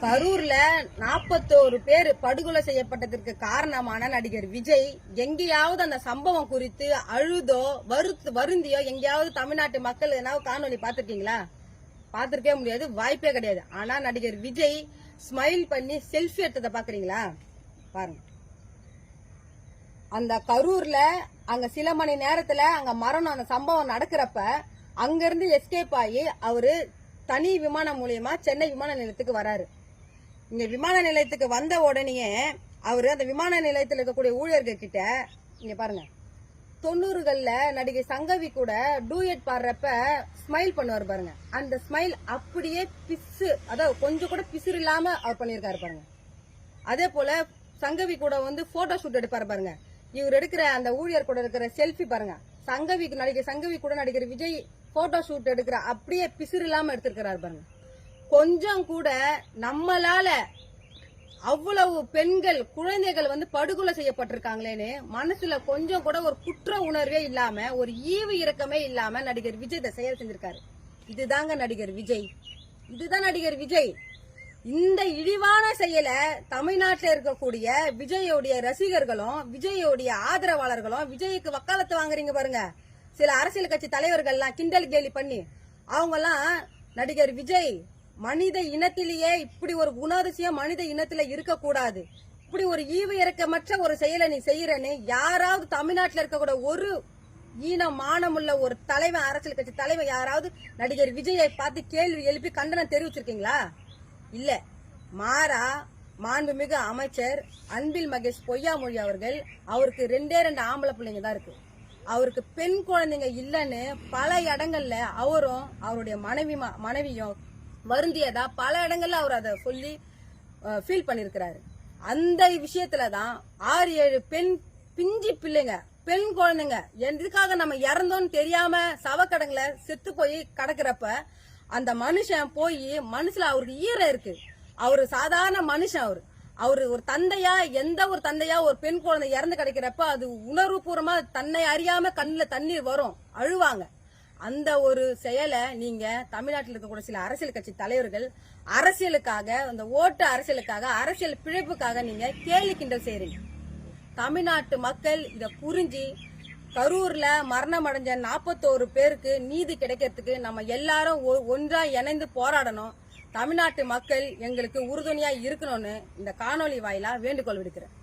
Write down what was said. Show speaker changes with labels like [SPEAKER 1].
[SPEAKER 1] கரூர்ல 41 பேர் படுகொலை செய்யப்பட்டதற்கு காரணமான நடிகர் விஜய் எங்கேயாவது அந்த சம்பவம் குறித்து அழுதோ வருந்தியோ எங்கேயாவது தமிழ்நாட்டு மக்கள் ஏதாவது காணொலி பாத்திருக்கீங்களா? பாத்திருக்கவே முடியாது, வாய்ப்பே கிடையாது. ஆனா நடிகர் விஜய் ஸ்மைல் பண்ணி செல்ஃபி எடுத்ததை பாக்குறீங்களா? பாருங்க. அந்த கரூர்ல அங்க சில மணி நேரத்துல அங்க மரணம், அந்த சம்பவம் நடக்கிறப்ப அங்கிருந்து எஸ்கேப் ஆகி அவரு தனி விமானம் மூலியமா சென்னை விமான நிலையத்துக்கு வராரு. இங்க விமான நிலையத்துக்கு வந்த உடனே அவரு அந்த விமான நிலையத்தில் இருக்கக்கூடிய ஊழியர்கள் கிட்ட, இங்க பாருங்க, 90கள்ல நடிகை சங்கவி கூட டூயட் பாடுறப்ப ஸ்மைல் பண்ணுவார் பாருங்க. அந்த ஸ்மைல் அப்படியே பிசு, அதாவது கொஞ்சம் கூட பிசுறு இல்லாம அவர் பண்ணியிருக்காரு பாருங்க. அதே போல சங்கவி கூட போட்டோ ஷூட் எடுப்பாரு பாருங்க. இவர் எடுக்கிற அந்த ஊழியர் கூட இருக்கிற செல்ஃபி பாருங்க. நடிகை சங்கவி கூட நடிகர் விஜய் போட்டோ ஷூட் எடுக்கிற அப்படியே பிசுறு இல்லாம எடுத்திருக்கிறாரு பாருங்க. கொஞ்சம் கூட நம்மளால அவ்வளவு பெண்கள் குழந்தைகள் படுகொலை செய்யப்பட்டிருக்காங்களேன்னு மனசுல கொஞ்சம் கூட ஒரு குற்ற உணர்வே இல்லாம, ஒரு ஈவு இரக்கமே இல்லாம நடிகர் விஜய் இதை செயல் செஞ்சிருக்காரு. இதுதாங்க நடிகர் விஜய், இதுதான் நடிகர் விஜய். இந்த இழிவான செயலை தமிழ்நாட்டில் இருக்கக்கூடிய விஜயோடைய ரசிகர்களும் விஜயோடைய ஆதரவாளர்களும், விஜய்க்கு வக்காலத்து வாங்குறீங்க பாருங்க சில அரசியல் கட்சி தலைவர்கள்லாம் கிண்டல் கேலி பண்ணி, அவங்கெல்லாம் நடிகர் விஜய் மனித இனத்திலேயே இப்படி ஒரு குணாதிசயம் மனித இனத்துல இருக்கக்கூடாது, இப்படி ஒரு ஈவு இறக்கமற்ற ஒரு செயலை நீ செய்யறன்னு யாராவது தமிழ்நாட்டில் இருக்கக்கூட ஒரு மானமுள்ள ஒரு தலைவன், அரசியல் கட்சி தலைவன் யாராவது நடிகர் விஜயை பார்த்து கேள்வி எழுப்பி கண்டனம் தெரிவிச்சிருக்கீங்களா? இல்ல. மாறா மாண்புமிகு அமைச்சர் அன்பில் மகேஷ் பொய்யாமொழி அவர்கள், அவருக்கு 2 ஆம்பளை பிள்ளைங்க தான் இருக்கு, அவருக்கு பெண் குழந்தைங்க இல்லன்னு பல இடங்கள்ல அவரும் அவருடைய மனைவியும் வருந்தியதா பல இடங்கள்ல அவர் அதை சொல்லி ஃபீல் பண்ணிருக்கிறாரு. அந்த விஷயத்துலதான் 6-7 பிஞ்சு பிள்ளைங்க, பெண் குழந்தைங்க எதுக்காக நம்ம இறந்தோன்னு தெரியாம சவக்கடங்களை செத்து போய் கிடக்கிறப்ப அந்த மனுஷன் போய் மனசுல அவருக்கு ஈரம் இருக்கு. அவரு சாதாரண மனுஷன், அவரு ஒரு தந்தையா, எந்த ஒரு தந்தையா ஒரு பெண் குழந்தை இறந்து கிடைக்கிறப்ப அது உணர்வுபூர்வமா தன்னை அறியாம கண்ணுல தண்ணீர் வரும், அழுவாங்க. அந்த ஒரு செயலை நீங்க தமிழ்நாட்டில் இருக்கக்கூடிய சில அரசியல் கட்சி தலைவர்கள் அரசியலுக்காக, அந்த ஓட்டு அரசியலுக்காக, அரசியல் பிழைப்புக்காக நீங்க கேலி கிண்டல் செய்றீங்க. தமிழ்நாட்டு மக்கள் இத புரிஞ்சு கரூர்ல மரணம் அடைஞ்ச 41 பேருக்கு நீதி கிடைக்கிறதுக்கு நம்ம எல்லாரும் ஒன்றா இணைந்து போராடணும். தமிழ்நாட்டு மக்கள் எங்களுக்கு உறுதுணையா இருக்கணும்னு இந்த காணொலி வாயிலா வேண்டுகோள் விடுக்கிறேன்.